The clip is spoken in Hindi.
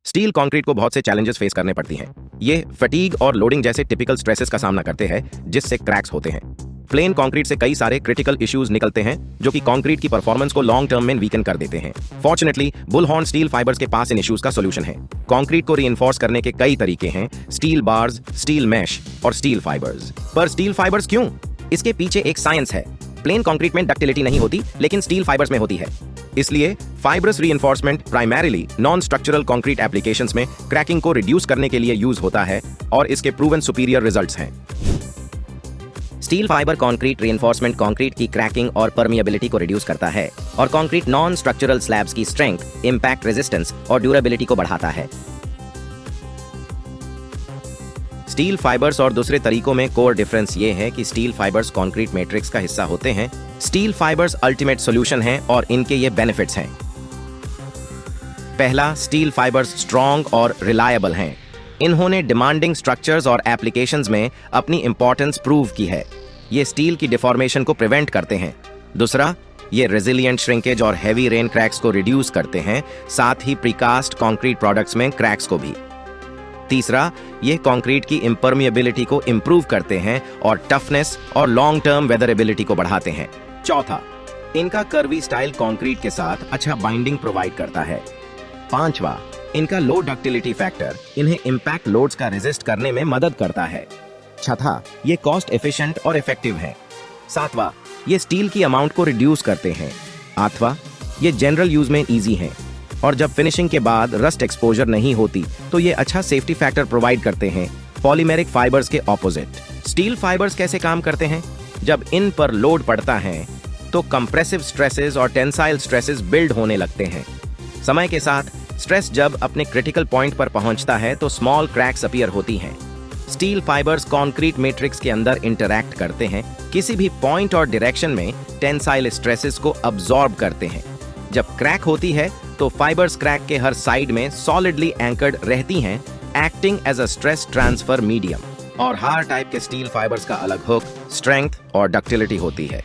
स्टील कंक्रीट को बहुत से चैलेंजेस फेस करने पड़ती हैं। ये फटीग और लोडिंग जैसे टिपिकल स्ट्रेसेस का सामना करते हैं जिससे क्रैक्स होते हैं। प्लेन कंक्रीट से कई सारे क्रिटिकल इश्यूज निकलते हैं जो कि कंक्रीट की परफॉर्मेंस को लॉन्ग टर्म में वीकन कर देते हैं। फॉर्चुनेटली बुलहॉर्न स्टील फाइबर्स के पास इन इश्यूज का सोल्यूशन है। कंक्रीट को रीइंफोर्स करने के कई तरीके हैं, स्टील बार्स, स्टील मैश और स्टील फाइबर्स। पर स्टील फाइबर्स क्यों? इसके पीछे एक साइंस है। प्लेन कंक्रीट में डक्टिलिटी नहीं होती लेकिन स्टील फाइबर्स में होती है। इसलिए fibrous reinforcement primarily non structural concrete applications में क्रैकिंग को रिड्यूस करने के लिए यूज होता है और इसके प्रूवन सुपीरियर रिजल्ट्स हैं। Steel fibre concrete reinforcement concrete की क्रैकिंग और परमिएबिलिटी को रिड्यूस करता है और कंक्रीट नॉन स्ट्रक्चरल स्लैब्स की स्ट्रेंथ, इंपैक्ट रेजिस्टेंस और ड्यूरेबिलिटी को बढ़ाता है। स्टील फाइबर्स और दूसरे तरीकों में कोर डिफरेंस ये है कि स्टील फाइबर्स कंक्रीट मैट्रिक्स का हिस्सा होते हैं। स्टील फाइबर्स अल्टीमेट सॉल्यूशन हैं और इनके ये बेनिफिट्स हैं। पहला, स्टील फाइबर्स स्ट्रॉन्ग और रिलायबल हैं। इन्होंने डिमांडिंग स्ट्रक्चर्स और एप्लीकेशंस में अपनी इंपॉर्टेंस प्रूव की है। ये स्टील की डिफॉर्मेशन को प्रिवेंट करते हैं। दूसरा, ये रेजिलिएंट श्रिंकेज और हैवी रेन क्रैक्स को रिड्यूस करते हैं, साथ ही प्रीकास्ट कंक्रीट प्रोडक्ट्स में क्रैक्स को भी। तीसरा, ये कंक्रीट की इम्परमिएबिलिटी को इंप्रूव करते हैं और टफनेस और लॉन्ग टर्म वेदरेबिलिटी को बढ़ाते हैं। चौथा, इनका कर्वी स्टाइल कंक्रीट के साथ अच्छा बाइंडिंग प्रोवाइड करता है। पांचवा, इनका लो डक्टिलिटी फैक्टर इन्हें इंपैक्ट लोड्स का रेजिस्ट करने में मदद करता है। छठा, ये कॉस्ट एफिशिएंट और इफेक्टिव है। सातवां, ये स्टील की अमाउंट को रिड्यूस करते हैं। आठवां, ये जनरल यूज में इजी हैं और जब फिनिशिंग के बाद रस्ट एक्सपोजर नहीं होती तो ये अच्छा सेफ्टी फैक्टर प्रोवाइड करते हैं, पॉलीमेरिक फाइबर्स के ऑपोजिट। स्टील फाइबर्स कैसे काम करते हैं? जब इन पर लोड पड़ता है तो कंप्रेसिव स्ट्रेसेस और टेंसाइल स्ट्रेसेस बिल्ड होने लगते हैं। समय के साथ स्ट्रेस जब अपने क्रिटिकल पॉइंट पर पहुंचता है तो स्मॉल क्रैक्स अपीयर होती हैं। स्टील फाइबर्स कंक्रीट मैट्रिक्स के अंदर इंटरैक्ट करते हैं, किसी भी पॉइंट और डायरेक्शन में टेंसाइल स्ट्रेसेस को अब्सॉर्ब करते हैं। जब क्रैक होती है तो फाइबर्स क्रैक के हर साइड में सॉलिडली एंकर्ड रहती हैं, acting as a stress transfer medium. और हर टाइप के स्टील फाइबर्स का अलग हुक, स्ट्रेंथ और डक्टिलिटी होती है।